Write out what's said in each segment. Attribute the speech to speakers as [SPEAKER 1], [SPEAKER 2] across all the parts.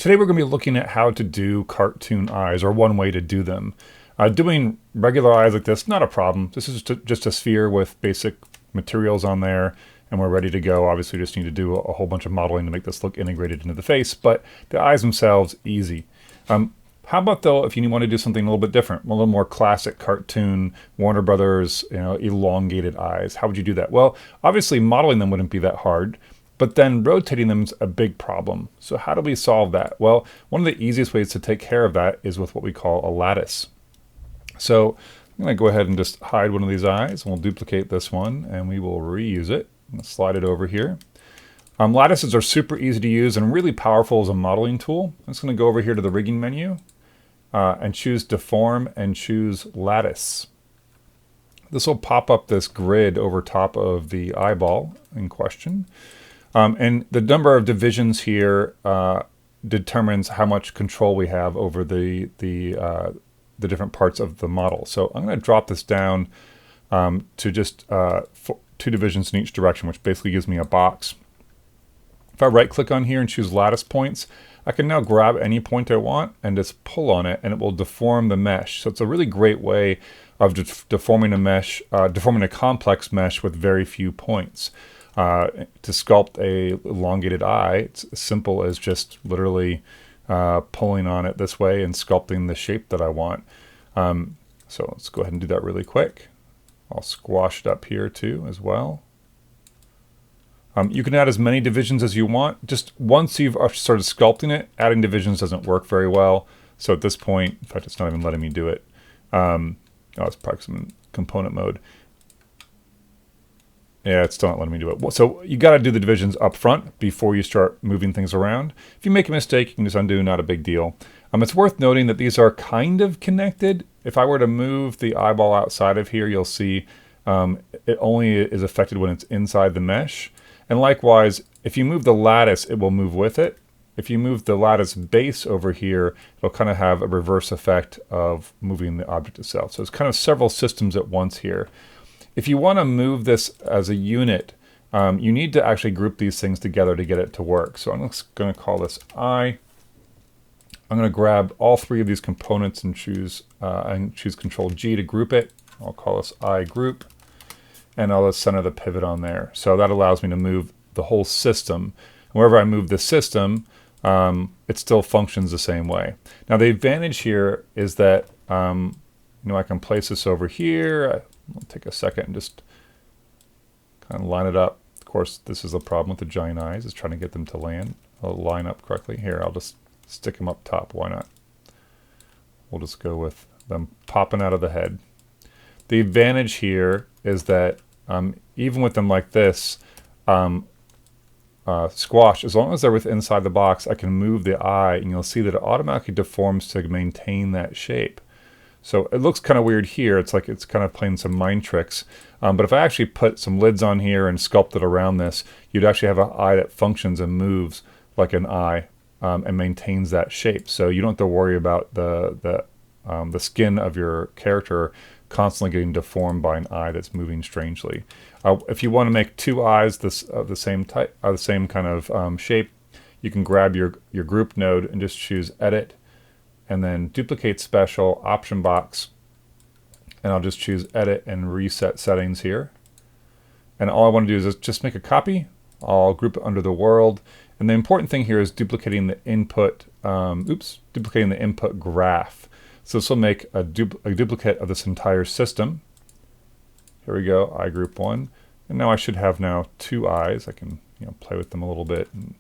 [SPEAKER 1] Today we're going to be looking at how to do cartoon eyes, or one way to do them. Doing regular eyes like this, not a problem. This is just a sphere with basic materials on there, and we're ready to go. Obviously, we just need to do a whole bunch of modeling to make this look integrated into the face, but the eyes themselves, easy. How about though if you want to do something a little bit different, a little more classic cartoon, Warner Brothers, elongated eyes? How would you do that? Well, obviously modeling them wouldn't be that hard, but then rotating them is a big problem. So how do we solve that? Well, one of the easiest ways to take care of that is with what we call a lattice. So I'm going to go ahead and just hide one of these eyes, and we'll duplicate this one, and we will reuse it. I'm going to slide it over here. Lattices are super easy to use and really powerful as a modeling tool. I'm just going to go over here to the rigging menu and choose Deform and choose Lattice. This will pop up this grid over top of the eyeball in question. And the number of divisions here determines how much control we have over the different parts of the model. So I'm going to drop this down to just 2 divisions in each direction, which basically gives me a box. If I right click on here and choose lattice points, I can now grab any point I want and just pull on it, and it will deform the mesh. So it's a really great way of deforming a mesh, deforming a complex mesh with very few points. To sculpt a elongated eye, it's as simple as just literally pulling on it this way and sculpting the shape that I want. So let's go ahead and do that really quick. I'll squash it up here too as well. You can add as many divisions as you want. Just once you've started sculpting it, adding divisions doesn't work very well. So at this point, in fact, it's not even letting me do it. It's probably some component mode. Yeah, it's still not letting me do it. So you got to do the divisions up front before you start moving things around. If you make a mistake, you can just undo, not a big deal. It's worth noting that these are kind of connected. If I were to move the eyeball outside of here, you'll see it only is affected when it's inside the mesh. And likewise, if you move the lattice, it will move with it. If you move the lattice base over here, it'll kind of have a reverse effect of moving the object itself. So it's kind of several systems at once here. If you want to move this as a unit, you need to actually group these things together to get it to work. So I'm just going to call this eye. I'm going to grab all 3 of these components and choose Control G to group it. I'll call this eye group, and I'll just center the pivot on there. So that allows me to move the whole system. Wherever I move the system, it still functions the same way. Now the advantage here is that I can place this over here. I'll take a second and just kind of line it up. Of course, this is the problem with the giant eyes, is trying to get them to line up correctly. Here, I'll just stick them up top. Why not? We'll just go with them popping out of the head. The advantage here is that even with them like this, squash, as long as they're inside the box, I can move the eye, and you'll see that it automatically deforms to maintain that shape. So it looks kind of weird here. It's like it's kind of playing some mind tricks. But if I actually put some lids on here and sculpt it around this, you'd actually have an eye that functions and moves like an eye and maintains that shape. So you don't have to worry about the skin of your character constantly getting deformed by an eye that's moving strangely. If you want to make 2 eyes of the same type, the same kind of shape, you can grab your group node and just choose Edit, and then Duplicate Special, Option Box, and I'll just choose Edit and Reset Settings here. And all I want to do is just make a copy. I'll group it under the world, and the important thing here is duplicating the input. Duplicating the input graph. So this will make a duplicate of this entire system. Here we go, eye group 1, and now I should have 2 eyes. I can play with them a little bit. And,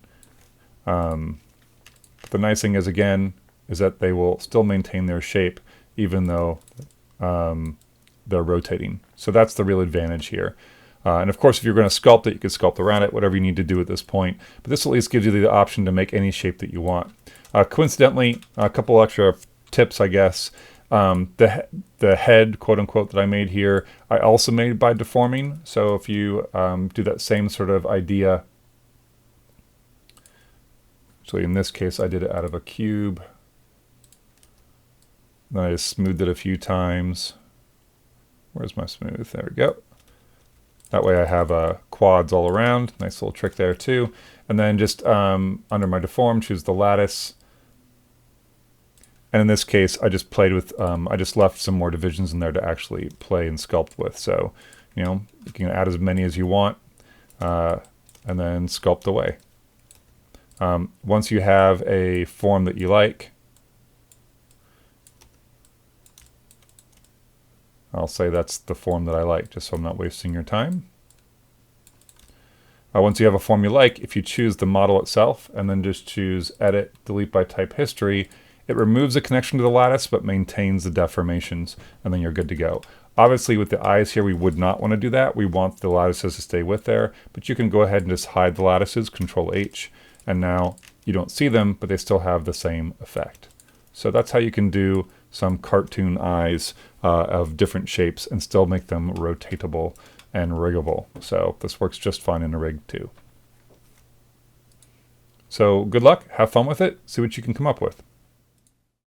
[SPEAKER 1] but the nice thing is, again, is that they will still maintain their shape even though they're rotating. So that's the real advantage here. And of course, if you're going to sculpt it, you can sculpt around it, whatever you need to do at this point. But this at least gives you the option to make any shape that you want. Coincidentally, a couple extra tips, I guess. The head, quote unquote, that I made here, I also made by deforming. So if you do that same sort of idea, actually in this case I did it out of a cube. Then I just smoothed it a few times. Where's my smooth? There we go. That way I have quads all around. Nice little trick there too. And then just under my deform, choose the lattice. And in this case, I just played with, I just left some more divisions in there to actually play and sculpt with. So, you know, you can add as many as you want, and then sculpt away. Once you have a form that you like, I'll say that's the form that I like, just so I'm not wasting your time. Once you have a form you like, if you choose the model itself and then just choose Edit, Delete by Type History, it removes the connection to the lattice but maintains the deformations, and then you're good to go. Obviously with the eyes here, we would not want to do that. We want the lattices to stay with there, but you can go ahead and just hide the lattices, Control H, and now you don't see them, but they still have the same effect. So that's how you can do some cartoon eyes of different shapes and still make them rotatable and riggable. So this works just fine in a rig too. So good luck, have fun with it, see what you can come up with.